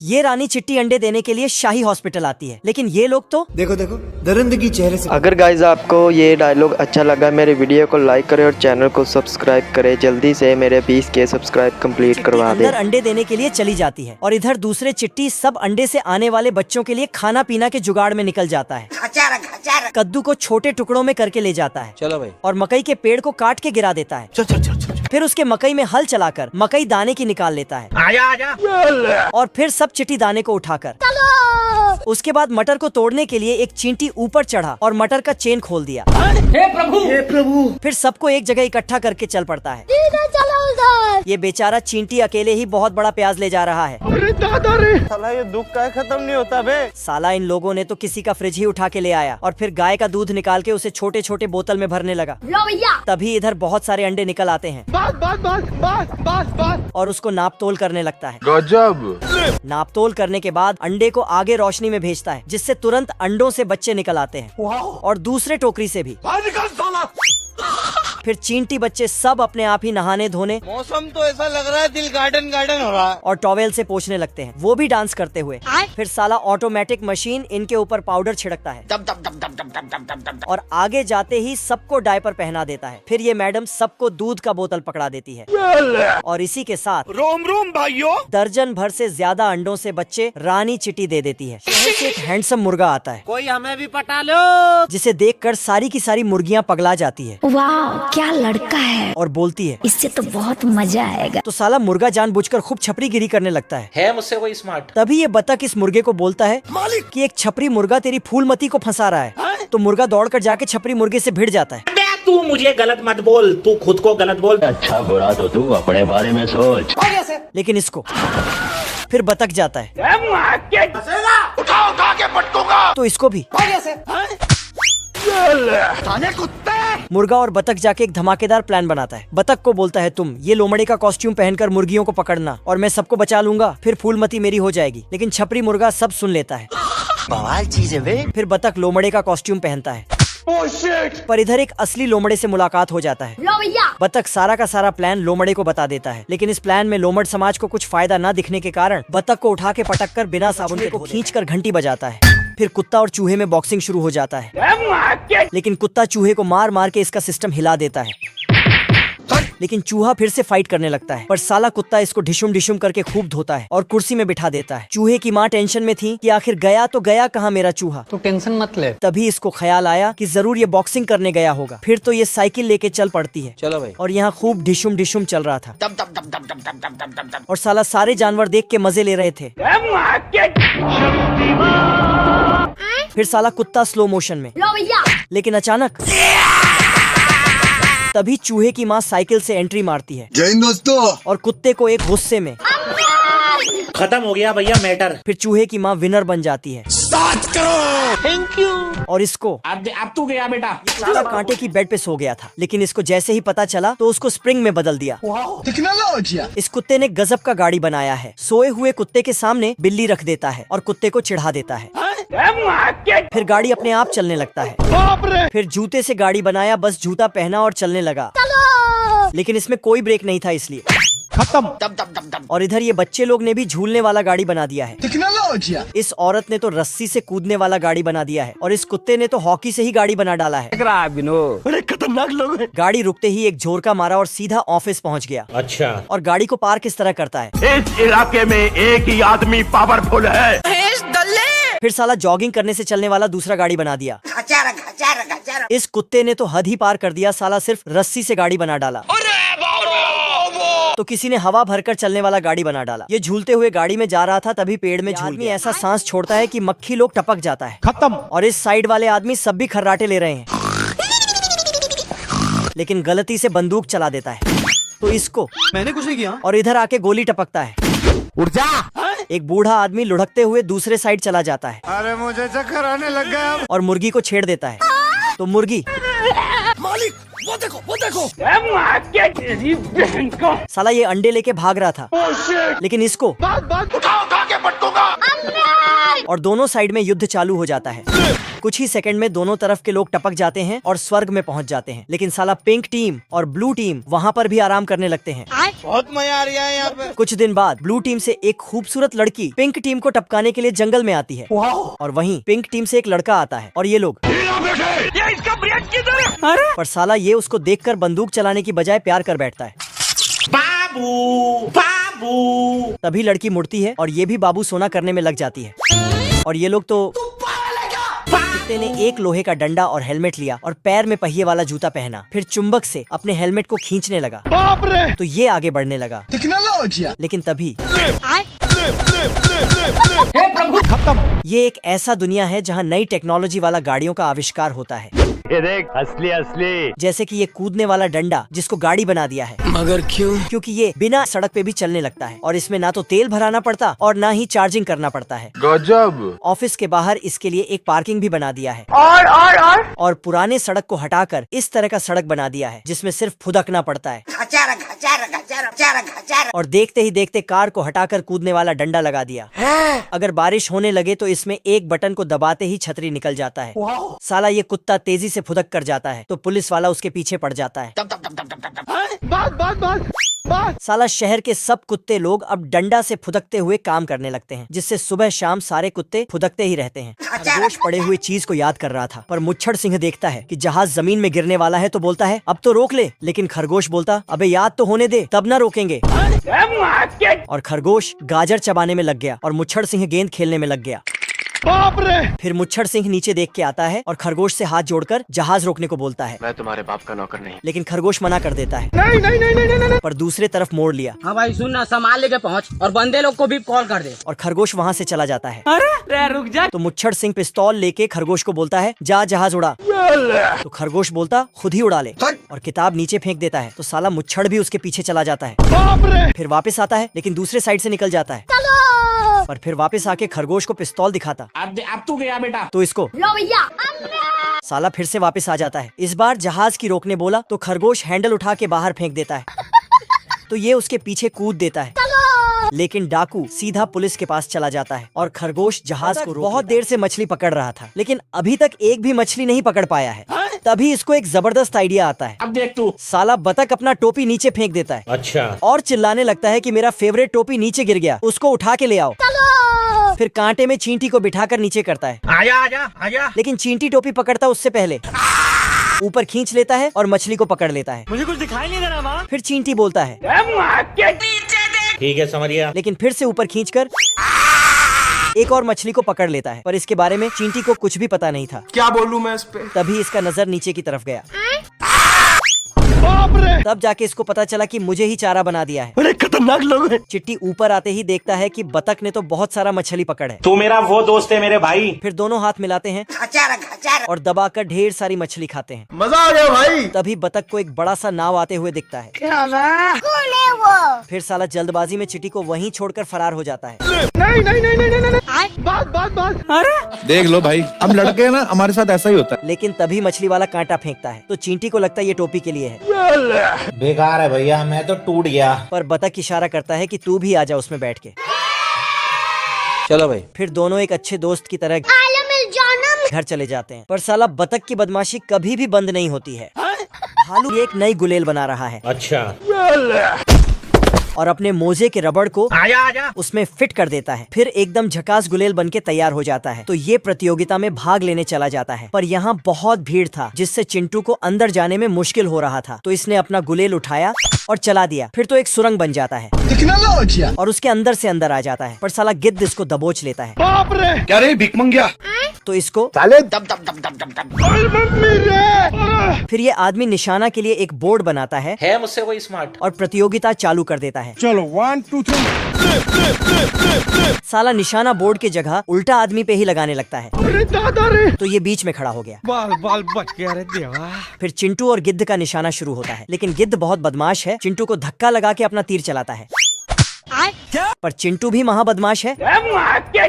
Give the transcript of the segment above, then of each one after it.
ये रानी चिट्टी अंडे देने के लिए शाही हॉस्पिटल आती है, लेकिन ये लोग तो देखो देखो दरिंदगी चेहरे से। अगर गाइज आपको ये डायलॉग अच्छा लगा मेरे वीडियो को लाइक करें और चैनल को सब्सक्राइब करें। जल्दी से मेरे 20K सब्सक्राइब कंप्लीट करवा दें। अंदर अंडे देने के लिए चली जाती है और इधर दूसरे चिट्टी सब अंडे से आने वाले बच्चों के लिए खाना पीना के जुगाड़ में निकल जाता है। कद्दू को छोटे टुकड़ों में करके ले जाता है। चलो भाई। और मकई के पेड़ को काट के गिरा देता है। फिर उसके मकई में हल चलाकर मकई दाने की निकाल लेता है। आजा। और फिर सब चिट्टी दाने को उठाकर उसके बाद मटर को तोड़ने के लिए एक चींटी ऊपर चढ़ा और मटर का चेन खोल दिया। हे प्रभु। फिर सबको एक जगह इकट्ठा करके चल पड़ता है। ये बेचारा चींटी अकेले ही बहुत बड़ा प्याज ले जा रहा है। अरे दादा रे, साला ये दुख का खत्म नहीं होता बे। साला इन लोगों ने तो किसी का फ्रिज ही उठा के ले आया और फिर गाय का दूध निकाल के उसे छोटे छोटे बोतल में भरने लगा। तभी इधर बहुत सारे अंडे निकल आते हैं। और उसको नाप तोल करने लगता है। गजब। नाप तोल करने के बाद अंडे को आगे रोशनी में भेजता है, जिससे तुरंत अंडों से बच्चे निकल आते हैं और दूसरे टोकरी से भी। फिर चींटी बच्चे सब अपने आप ही नहाने धोने, मौसम तो ऐसा लग रहा है दिल गार्डन गार्डन हो रहा है, और टॉवेल से पोंछने लगते हैं, वो भी डांस करते हुए। फिर साला ऑटोमेटिक मशीन इनके ऊपर पाउडर छिड़कता है और आगे जाते ही सबको डायपर पहना देता है। फिर ये मैडम सबको दूध का बोतल पकड़ा देती है और इसी के साथ रोम रोम भाइयों दर्जन भर से ज्यादा अंडों से बच्चे रानी चिट्टी दे देती है। शहर से एक हैंडसम मुर्गा आता है, कोई हमें भी पटा लो, जिसे देखकर सारी की सारी मुर्गियां पगला जाती है वाह क्या लड़का है, और बोलती है इससे तो बहुत मजा आएगा। तो साला मुर्गा जानबूझकर खूब छपरी गिरी करने लगता है मुझसे कोई स्मार्ट। तभी ये बतख इस मुर्गे को बोलता है मालिक कि एक छपरी मुर्गा तेरी फूलमती को फंसा रहा है। तो मुर्गा दौड़कर जाके छपरी मुर्गे से भिड़ जाता है। तू मुझे गलत मत बोल, तू खुद को गलत बोल। अच्छा बुरा तो तू अपने बारे में सोच। लेकिन इसको फिर बतख जाता है उठा के पटकूंगा। तो इसको भी। मुर्गा और बतख जाके एक धमाकेदार प्लान बनाता है। बतख को बोलता है तुम ये लोमड़े का कॉस्ट्यूम पहनकर मुर्गियों को पकड़ना और मैं सबको बचा लूंगा, फिर फूलमती मेरी हो जाएगी। लेकिन छपरी मुर्गा सब सुन लेता है। बवाल चीज है बे। फिर बतख लोमड़े का कॉस्ट्यूम पहनता है। पर इधर एक असली लोमड़े से मुलाकात हो जाता है। बतख सारा का सारा प्लान लोमड़े को बता देता है, लेकिन इस प्लान में लोमड़ समाज को कुछ फायदा न दिखने के कारण बतख को उठा के पटक कर बिना साबुन को खींच कर घंटी बजाता है। फिर कुत्ता और चूहे में बॉक्सिंग शुरू हो जाता है, लेकिन कुत्ता चूहे को मार मार के इसका सिस्टम हिला देता है। लेकिन चूहा फिर से फाइट करने लगता है, पर साला कुत्ता इसको ढिशुम ढिशुम करके खूब धोता है और कुर्सी में बिठा देता है। चूहे की माँ टेंशन में थी कि आखिर गया तो गया कहाँ मेरा चूहा। तू टेंशन मत ले। तभी इसको ख्याल आया कि जरूर ये बॉक्सिंग करने गया होगा। फिर तो ये साइकिल लेके चल पड़ती है। चलो भाई। और यहाँ खूब ढिशुम ढिशुम चल रहा था और साला सारे जानवर देख के मजे ले रहे थे। फिर साला कुत्ता स्लो मोशन में, लेकिन अचानक तभी चूहे की माँ साइकिल से एंट्री मारती है। जय हिंद दोस्तों। और कुत्ते को एक गुस्से में खत्म हो गया भैया मैटर। फिर चूहे की माँ विनर बन जाती है। Thank you. और इसको अब तू गया बेटा। साला कांटे की बेड पे सो गया था, लेकिन इसको जैसे ही पता चला तो उसको स्प्रिंग में बदल दिया। इस कुत्ते ने गजब का गाड़ी बनाया है। सोए हुए कुत्ते के सामने बिल्ली रख देता है और कुत्ते को चिढ़ा देता है। फिर गाड़ी अपने आप चलने लगता है। फिर जूते से गाड़ी बनाया, बस जूता पहना और चलने लगा। लेकिन इसमें कोई ब्रेक नहीं था, इसलिए खत्म। और इधर ये बच्चे लोग ने भी झूलने वाला गाड़ी बना दिया है। इस औरत ने तो रस्सी से कूदने वाला गाड़ी बना दिया है और इस कुत्ते ने तो हॉकी से ही गाड़ी बना डाला है। बड़े खतरनाक लोग हैं। गाड़ी रुकते ही एक झोरका मारा और सीधा ऑफिस पहुंच गया। अच्छा। और गाड़ी को पार्क इस तरह करता है। इस इलाके में एक ही आदमी पावरफुल है। फिर साला जॉगिंग करने से चलने वाला दूसरा गाड़ी बना दिया। इस कुत्ते ने तो हद ही पार कर दिया, साला सिर्फ रस्सी से गाड़ी बना डाला। तो किसी ने हवा भरकर चलने वाला गाड़ी बना डाला। ये झूलते हुए गाड़ी में जा रहा था, तभी पेड़ में झूल गया। ऐसा सांस छोड़ता है कि मक्खी लोग टपक जाता है। खत्म। और इस साइड वाले आदमी सब भी खर्राटे ले रहे हैं, लेकिन गलती से बंदूक चला देता है तो इसको मैंने कुछ नहीं किया। और इधर आके गोली टपकता है। उड़ जा। एक बूढ़ा आदमी लुढ़कते हुए दूसरे साइड चला जाता है। अरे मुझे चक्कर आने लग गया। और मुर्गी को छेड़ देता है। तो मुर्गी मालिक वो देखो। साला ये अंडे लेके भाग रहा था, लेकिन इसको उठा के पटकूंगा। और दोनों साइड में युद्ध चालू हो जाता है। कुछ ही सेकंड में दोनों तरफ के लोग टपक जाते हैं और स्वर्ग में पहुंच जाते हैं। लेकिन साला पिंक टीम और ब्लू टीम वहाँ पर भी आराम करने लगते हैं। बहुत मजा आ रहा है यहाँ पे। कुछ दिन बाद ब्लू टीम से एक खूबसूरत लड़की पिंक टीम को टपकाने के लिए जंगल में आती है और वहीं पिंक टीम से एक लड़का आता है और ये लोग पर साला ये उसको देखकर बंदूक चलाने की बजाय प्यार कर बैठता है। बाबू बाबू। तभी लड़की मुड़ती है और ये भी बाबू सोना करने में लग जाती है और ये लोग तो कुत्ते ने एक लोहे का डंडा और हेलमेट लिया और पैर में पहिए वाला जूता पहना, फिर चुंबक से अपने हेलमेट को खींचने लगा। बाप रे। तो ये आगे बढ़ने लगा। टेक्नोलॉजी। लेकिन तभी ये एक ऐसा दुनिया है जहाँ नई टेक्नोलॉजी वाला गाड़ियों का आविष्कार होता है। ये देख असली असली। जैसे कि ये कूदने वाला डंडा जिसको गाड़ी बना दिया है। मगर क्यों? क्योंकि ये बिना सड़क पे भी चलने लगता है और इसमें ना तो तेल भराना पड़ता और ना ही चार्जिंग करना पड़ता है। गजब। ऑफिस के बाहर इसके लिए एक पार्किंग भी बना दिया है और पुराने सड़क को हटाकर इस तरह का सड़क बना दिया है जिसमें सिर्फ फुदकना पड़ता है और देखते ही देखते कार को हटाकर कूदने वाला डंडा लगा दिया। अगर बारिश होने लगे तो इसमें एक बटन को दबाते ही छतरी निकल जाता है। साला ये कुत्ता तेजी से फुदक कर जाता है तो पुलिस वाला उसके पीछे पड़ जाता है। साला शहर के सब कुत्ते लोग अब डंडा से फुदकते हुए काम करने लगते हैं जिससे सुबह शाम सारे कुत्ते फुदकते ही रहते हैं। खरगोश पड़े हुए चीज को याद कर रहा था पर मुच्छड़ सिंह देखता है कि जहाज जमीन में गिरने वाला है तो बोलता है अब तो रोक ले, लेकिन खरगोश बोलता अबे याद तो होने दे तब ना रोकेंगे। और खरगोश गाजर चबाने में लग गया और मुच्छड़ सिंह गेंद खेलने में लग गया। बाप रे। फिर मुच्छड़ सिंह नीचे देख के आता है और खरगोश से हाथ जोड़कर जहाज रोकने को बोलता है। मैं तुम्हारे बाप का नौकर नहीं। लेकिन खरगोश मना कर देता है। नहीं। पर दूसरे तरफ मोड़ लिया। हाँ भाई सुन ना, सामान लेके पहुँच और बंदे लोग को भी कॉल कर दे। और खरगोश वहाँ से चला जाता है। अरे रुक जा। तो मुच्छड़ सिंह पिस्तौल लेके खरगोश को बोलता है जा जहाज उड़ा। तो खरगोश बोलता खुद ही उड़ा ले और किताब नीचे फेंक देता है। तो साला मुच्छड़ भी उसके पीछे चला जाता है। बाप रे। फिर वापस आता है लेकिन दूसरे साइड से निकल जाता है और फिर वापस आके खरगोश को पिस्तौल दिखाता। अब तू गया बेटा। तो इसको साला फिर से वापस आ जाता है। इस बार जहाज की रोकने बोला तो खरगोश हैंडल उठा के बाहर फेंक देता है तो ये उसके पीछे कूद देता है। लेकिन डाकू सीधा पुलिस के पास चला जाता है और खरगोश जहाज को बहुत देर से मछली पकड़ रहा था लेकिन अभी तक एक भी मछली नहीं पकड़ पाया है। तभी इसको एक जबरदस्त आइडिया आता है। अब देख तू। साला बतख अपना टोपी नीचे फेंक देता है अच्छा। और चिल्लाने लगता है कि मेरा फेवरेट टोपी नीचे गिर गया, उसको उठा के ले आओ। फिर कांटे में चींटी को बिठाकर नीचे करता है। आजा। लेकिन लेकिन चींटी टोपी पकड़ता उससे पहले ऊपर खींच लेता है और मछली को पकड़ लेता है। मुझे कुछ दिखाई नहीं दे रहा माँ। फिर चींटी बोलता है ठीक है समझ गया। लेकिन फिर से ऊपर खींचकर एक और मछली को पकड़ लेता है पर इसके बारे में चींटी को कुछ भी पता नहीं था। क्या बोलूं मैं इस पे। तभी इसका नजर नीचे की तरफ गया। बाप रे। तब जाके इसको पता चला कि मुझे ही चारा बना दिया है। बड़े खतरनाक लोग हैं। चिट्टी ऊपर आते ही देखता है कि बतख ने तो बहुत सारा मछली पकड़ है। तू मेरा वो दोस्त है मेरे भाई। फिर दोनों हाथ मिलाते हैं और दबाकर ढेर सारी मछली खाते हैं। मजा आ गया भाई। तभी बतख को एक बड़ा सा नाव आते हुए दिखता है। फिर साला जल्दबाजी में चिट्टी को वहीं छोड़कर फरार हो जाता है। नहीं। बात। अरे देख लो भाई, हम लड़के हैं ना, हमारे साथ ऐसा ही होता है। लेकिन तभी मछली वाला कांटा फेंकता है तो चींटी को लगता है ये टोपी के लिए है। बेकार है भैया, मैं तो टूट गया। पर बतख इशारा करता है कि तू भी आजा उसमें बैठ के। चलो भाई। फिर दोनों एक अच्छे दोस्त की तरह घर चले जाते हैं। पर साला बतख की बदमाशी कभी भी बंद नहीं होती है। भालू एक नई गुलेल बना रहा है अच्छा। और अपने मोजे के रबड़ को आजा। उसमें फिट कर देता है। फिर एकदम झकास गुलेल बनके तैयार हो जाता है। तो ये प्रतियोगिता में भाग लेने चला जाता है पर यहाँ बहुत भीड़ था जिससे चिंटू को अंदर जाने में मुश्किल हो रहा था। तो इसने अपना गुलेल उठाया और चला दिया। फिर तो एक सुरंग बन जाता है टेक्नोलॉजी। और उसके अंदर से अंदर आ जाता है। पर साला गिद्ध इसको दबोच लेता है। बाप रे। क्या रे भिख मंगिया। तो इसको फिर ये आदमी निशाना के लिए एक बोर्ड बनाता है मुझसे कोई स्मार्ट। और प्रतियोगिता चालू कर देता है। चलो 1 2 3। साला निशाना बोर्ड की जगह उल्टा आदमी पे ही लगाने लगता है। अरे दादा रे। तो ये बीच में खड़ा हो गया। बाल बच गया रे देवा। फिर चिंटू और गिद्ध का निशाना शुरू होता है लेकिन गिद्ध बहुत बदमाश है। चिंटू को धक्का लगा के अपना तीर चलाता है। पर चिंटू भी महा बदमाश है।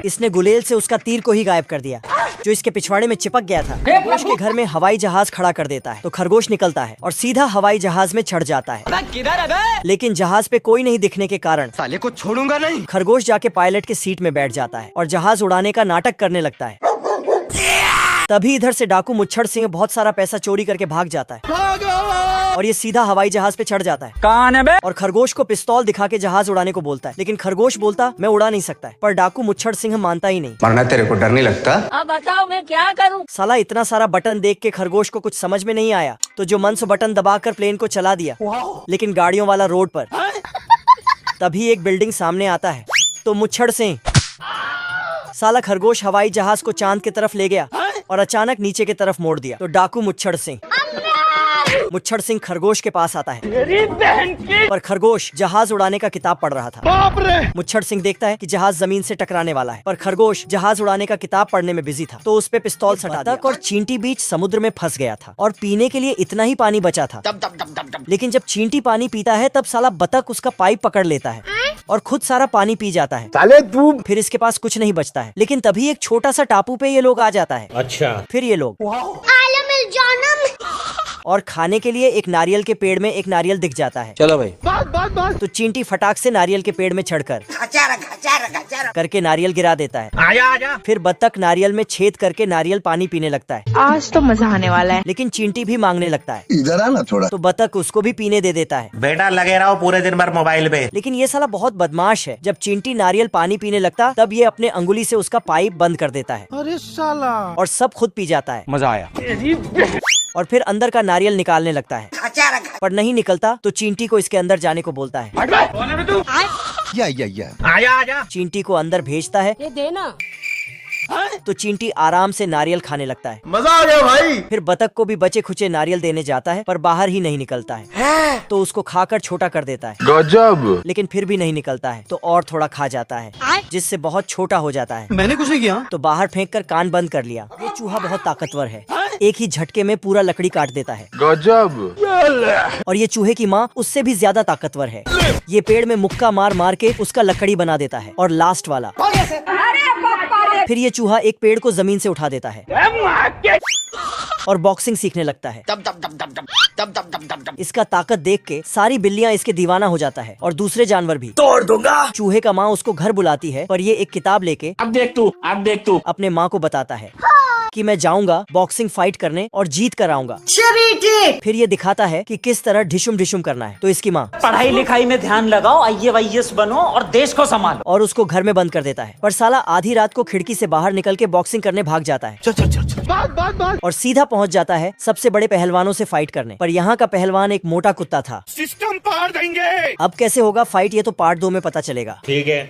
इसने गुलेल से उसका तीर को ही गायब कर दिया। जो इसके पिछवाड़े में चिपक गया था। खरगोश के घर में हवाई जहाज खड़ा कर देता है तो खरगोश निकलता है और सीधा हवाई जहाज में चढ़ जाता है। किधर है? लेकिन जहाज पे कोई नहीं दिखने के कारण साले को छोड़ूंगा नहीं। खरगोश जाके पायलट के सीट में बैठ जाता है और जहाज उड़ाने का नाटक करने लगता है। तभी इधर से डाकू मुच्छड़ सिंह बहुत सारा पैसा चोरी करके भाग जाता है और ये सीधा हवाई जहाज पे चढ़ जाता है। कहाँ है बे? और खरगोश को पिस्तौल दिखा के जहाज उड़ाने को बोलता है, लेकिन खरगोश बोलता मैं उड़ा नहीं सकता है। पर डाकू मुच्छड़ सिंह मानता ही नहीं। मरना तेरे को डर नहीं लगता? अब बताओ मैं क्या करूं? साला इतना सारा बटन देख के खरगोश को कुछ समझ में नहीं आया तो जो मन से बटन दबाकर प्लेन को चला दिया, लेकिन गाड़ियों वाला रोड पर। तभी एक बिल्डिंग सामने आता है तो मुच्छड़ सिंह साला खरगोश हवाई जहाज को चांद की तरफ ले गया और अचानक नीचे की तरफ मोड़ दिया। तो डाकू मुच्छड़ सिंह खरगोश के पास आता है पर खरगोश जहाज उड़ाने का किताब पढ़ रहा था। बाप रे। मुच्छड़ सिंह देखता है कि जहाज जमीन से टकराने वाला है पर खरगोश जहाज उड़ाने का किताब पढ़ने में बिजी था तो उस पे पिस्तौल सटा दिया। और चींटी बीच समुद्र में फंस गया था और पीने के लिए इतना ही पानी बचा था। लेकिन जब चींटी पानी पीता है तब साला बतख उसका पाइप पकड़ लेता है और खुद सारा पानी पी जाता है। साले तू। फिर इसके पास कुछ नहीं बचता है। लेकिन तभी एक छोटा सा टापू पे ये लोग आ जाता है। अच्छा। फिर ये लोग और खाने के लिए एक नारियल के पेड़ में एक नारियल दिख जाता है। चलो भाई। बस। तो चींटी फटाक से नारियल के पेड़ में चढ़कर करके नारियल गिरा देता है। आजा। फिर बत्तख नारियल में छेद करके नारियल पानी पीने लगता है। आज तो मजा आने वाला है। लेकिन चींटी भी मांगने लगता है इधर आना थोड़ा। तो बत्तख उसको भी पीने दे देता है। बेटा लगे रहो पूरे दिन भर मोबाइल पे। लेकिन ये साला बहुत बदमाश है। जब चींटी नारियल पानी पीने लगता तब ये अपने अंगुली से उसका पाइप बंद कर देता है अरे साला। और सब खुद पी जाता है। मजा आया। और फिर अंदर का नारियल निकालने लगता है पर नहीं निकलता तो चींटी को इसके अंदर जाने को बोलता है। या आजा। चींटी को अंदर भेजता है ये देना। तो चींटी आराम से नारियल खाने लगता है। मजा आ गया भाई। फिर बतख को भी बचे खुचे नारियल देने जाता है पर बाहर ही नहीं निकलता है तो उसको खाकर छोटा कर देता है। गजब। लेकिन फिर भी नहीं निकलता है तो और थोड़ा खा जाता है जिससे बहुत छोटा हो जाता है। मैंने कुछ नहीं किया। तो बाहर फेंक कर कान बंद कर लिया। ये चूहा बहुत ताकतवर है, एक ही झटके में पूरा लकड़ी काट देता है। गजब। और ये चूहे की माँ उससे भी ज्यादा ताकतवर है। ये पेड़ में मुक्का मार मार के उसका लकड़ी बना देता है। और लास्ट वाला फिर ये चूहा एक पेड़ को जमीन से उठा देता है और बॉक्सिंग सीखने लगता है। इसका ताकत देख के सारी बिल्लियां इसके दीवाना हो जाता है और दूसरे जानवर भी। तोड़ दूंगा। चूहे का माँ उसको घर बुलाती है पर ये एक किताब लेके अब देख तू अपने माँ को बताता है कि मैं जाऊंगा बॉक्सिंग फाइट करने और जीत कर आऊंगा। फिर ये दिखाता है कि किस तरह ढिशुम ढिशुम करना है। तो इसकी माँ पढ़ाई लिखाई में ध्यान लगाओ, IAS बनो और देश को संभालो। और उसको घर में बंद कर देता है। पर साला आधी रात को खिड़की से बाहर निकल के बॉक्सिंग करने भाग जाता है। बस। और सीधा पहुंच जाता है सबसे बड़े पहलवानों से फाइट करने। पर यहाँ का पहलवान एक मोटा कुत्ता था। सिस्टम पार देंगे। अब कैसे होगा फाइट ये तो पार्ट 2 में पता चलेगा। ठीक है।